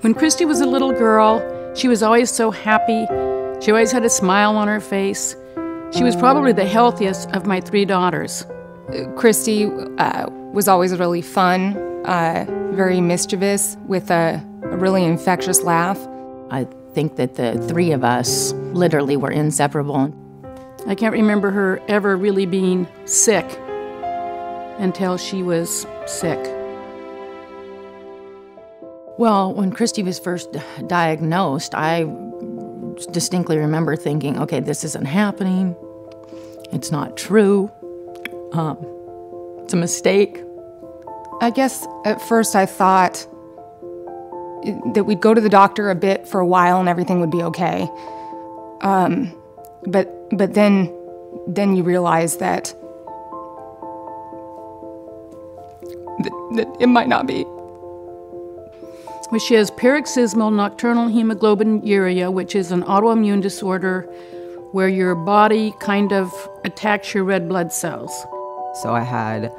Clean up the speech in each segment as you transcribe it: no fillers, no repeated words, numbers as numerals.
When Christy was a little girl, she was always so happy. She always had a smile on her face. She was probably the healthiest of my 3 daughters. Christy was always really fun, very mischievous, with a really infectious laugh. I think that the 3 of us literally were inseparable. I can't remember her ever really being sick until she was sick. Well, when Christy was first diagnosed, I distinctly remember thinking, okay, this isn't happening. It's not true. It's a mistake. I guess at first I thought that we'd go to the doctor a bit for a while and everything would be okay. But then you realize that it might not be. Well, she has paroxysmal nocturnal hemoglobinuria, which is an autoimmune disorder where your body kind of attacks your red blood cells. So I had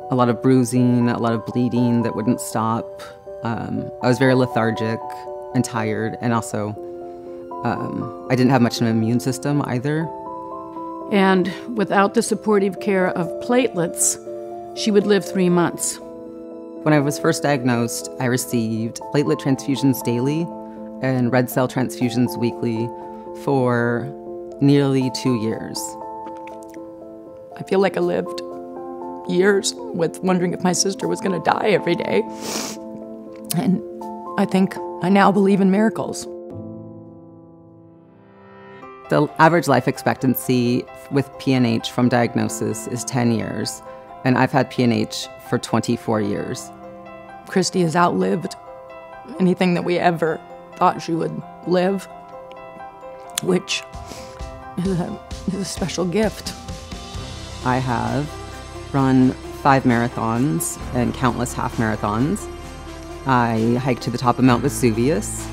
a lot of bruising, a lot of bleeding that wouldn't stop. I was very lethargic and tired, and also I didn't have much of an immune system either. And without the supportive care of platelets, she would live 3 months. When I was first diagnosed, I received platelet transfusions daily and red cell transfusions weekly for nearly 2 years. I feel like I lived years with wondering if my sister was going to die every day. And I think I now believe in miracles. The average life expectancy with PNH from diagnosis is 10 years, and I've had PNH for 24 years. Christy has outlived anything that we ever thought she would live, which is a special gift. I have run 5 marathons and countless half marathons. I hiked to the top of Mount Vesuvius.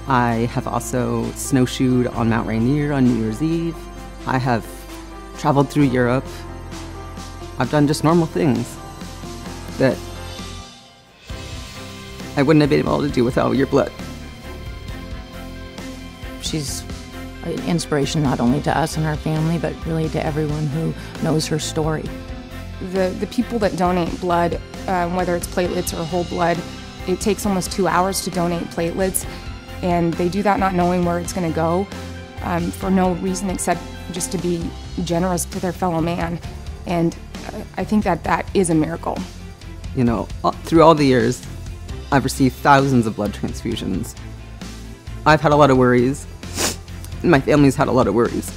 I have also snowshoed on Mount Rainier on New Year's Eve. I have traveled through Europe. I've done just normal things that I wouldn't have been able to do without your blood. She's an inspiration not only to us and our family, but really to everyone who knows her story. The people that donate blood, whether it's platelets or whole blood, it takes almost 2 hours to donate platelets, and they do that not knowing where it's going to go, for no reason except just to be generous to their fellow man. And I think that is a miracle. You know, through all the years, I've received thousands of blood transfusions. I've had a lot of worries, and my family's had a lot of worries.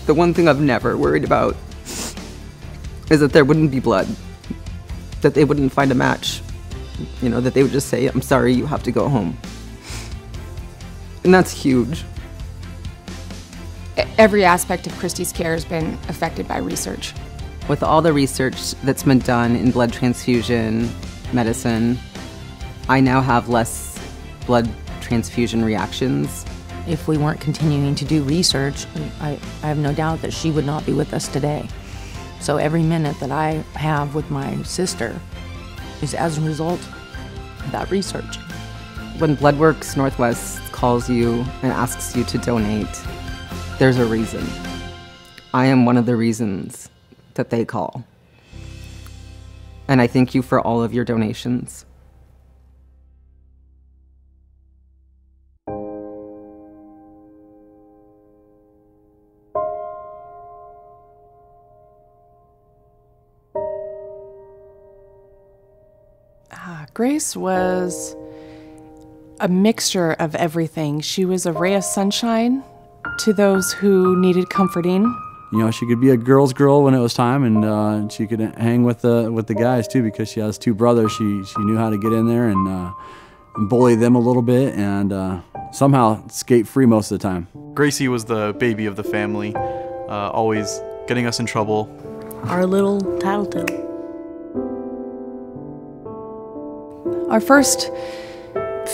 The one thing I've never worried about is that there wouldn't be blood, that they wouldn't find a match, you know, that they would just say, I'm sorry, you have to go home. And that's huge. Every aspect of Christy's care has been affected by research. With all the research that's been done in blood transfusion medicine, I now have less blood transfusion reactions. If we weren't continuing to do research, I have no doubt that she would not be with us today. So every minute that I have with my sister is as a result of that research. When BloodWorks Northwest calls you and asks you to donate, there's a reason. I am one of the reasons that they call. And I thank you for all of your donations. Grace was a mixture of everything. She was a ray of sunshine to those who needed comforting. You know, she could be a girl's girl when it was time, and she could hang with the guys too, because she has 2 brothers. She knew how to get in there and bully them a little bit, and somehow skate free most of the time. Gracie was the baby of the family, always getting us in trouble. Our little tattletale. Our first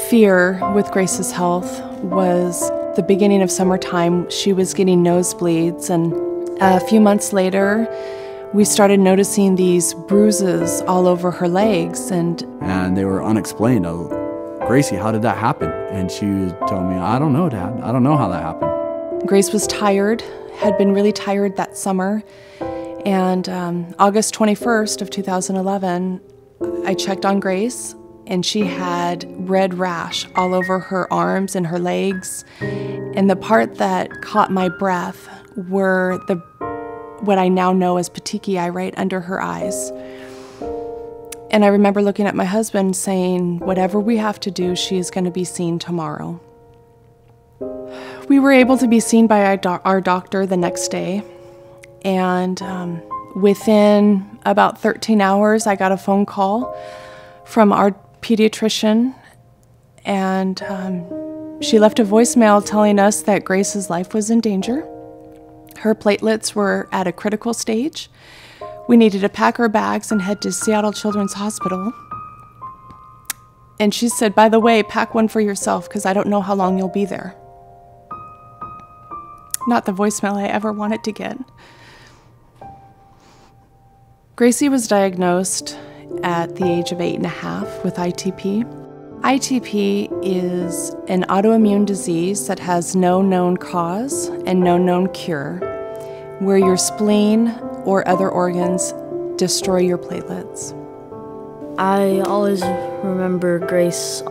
fear with Grace's health was the beginning of summertime. She was getting nosebleeds, and a few months later, we started noticing these bruises all over her legs, and they were unexplained. Gracie, how did that happen? And she told me, I don't know, Dad. I don't know how that happened. Grace was tired, had been really tired that summer. And August 21st of 2011, I checked on Grace, and she had red rash all over her arms and her legs. And the part that caught my breath were what I now know as petechiae right under her eyes. And I remember looking at my husband saying, whatever we have to do, she is going to be seen tomorrow. We were able to be seen by our doctor the next day. And within about 13 hours, I got a phone call from our pediatrician. And she left a voicemail telling us that Grace's life was in danger. Her platelets were at a critical stage. We needed to pack our bags and head to Seattle Children's Hospital. And she said, by the way, pack one for yourself because I don't know how long you'll be there. Not the voicemail I ever wanted to get. Gracie was diagnosed at the age of 8.5 with ITP. ITP is an autoimmune disease that has no known cause and no known cure, where your spleen or other organs destroy your platelets. I always remember Grace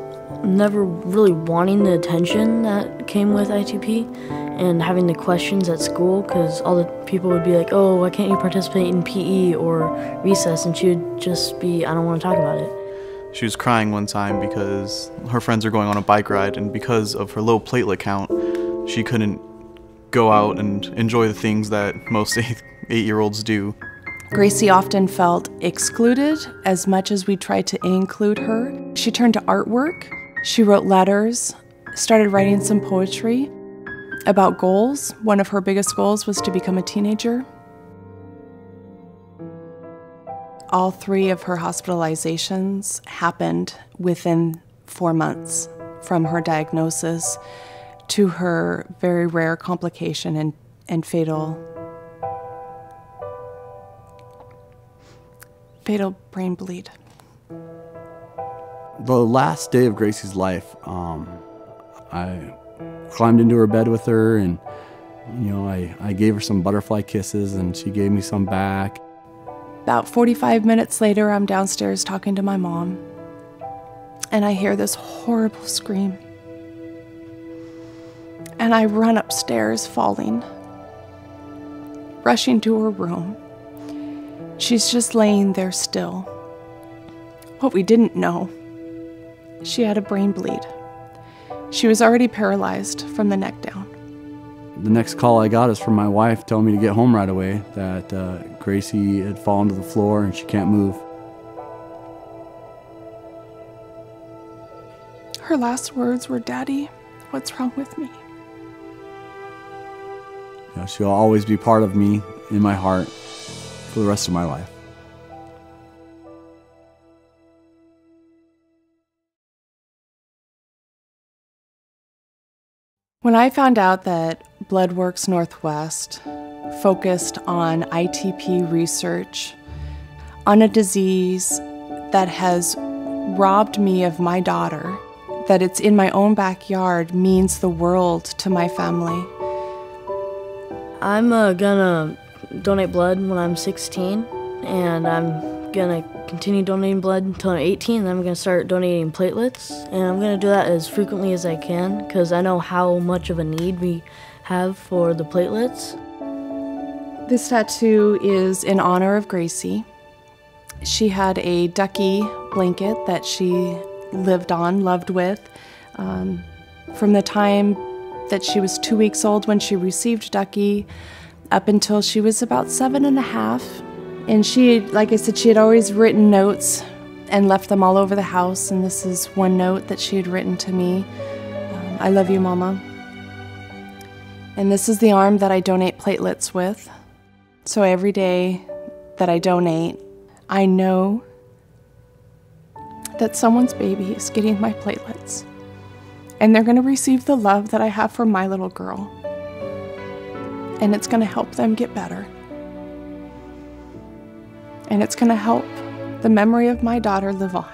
never really wanting the attention that came with ITP and having the questions at school, because all the people would be like, oh, why can't you participate in PE or recess? And she would just be, I don't want to talk about it. She was crying one time because her friends are going on a bike ride, and because of her low platelet count, she couldn't go out and enjoy the things that most eight-year-olds do. Gracie often felt excluded as much as we tried to include her. She turned to artwork. She wrote letters, started writing some poetry about goals. One of her biggest goals was to become a teenager. All 3 of her hospitalizations happened within 4 months from her diagnosis to her very rare complication and fatal brain bleed. The last day of Gracie's life, I climbed into her bed with her, and I gave her some butterfly kisses, and she gave me some back. About 45 minutes later, I'm downstairs talking to my mom, and I hear this horrible scream. And I run upstairs, falling, rushing to her room. She's just laying there still. What we didn't know, she had a brain bleed. She was already paralyzed from the neck down. The next call I got is from my wife telling me to get home right away, that Gracie had fallen to the floor and she can't move. Her last words were, "Daddy, what's wrong with me?" She'll always be part of me in my heart for the rest of my life. When I found out that BloodWorks Northwest focused on ITP research on a disease that has robbed me of my daughter, that it's in my own backyard, means the world to my family. I'm gonna donate blood when I'm 16, and I'm gonna continue donating blood until I'm 18, and then I'm gonna start donating platelets, and I'm gonna do that as frequently as I can, because I know how much of a need we have for the platelets. This tattoo is in honor of Gracie. She had a ducky blanket that she loved with, from the time that she was 2 weeks old when she received Ducky up until she was about 7.5. And she, like I said, she had always written notes and left them all over the house. And this is one note that she had written to me. I love you, Mama. And this is the arm that I donate platelets with. So every day that I donate, I know that someone's baby is getting my platelets. And they're going to receive the love that I have for my little girl. And it's going to help them get better. And it's going to help the memory of my daughter live on.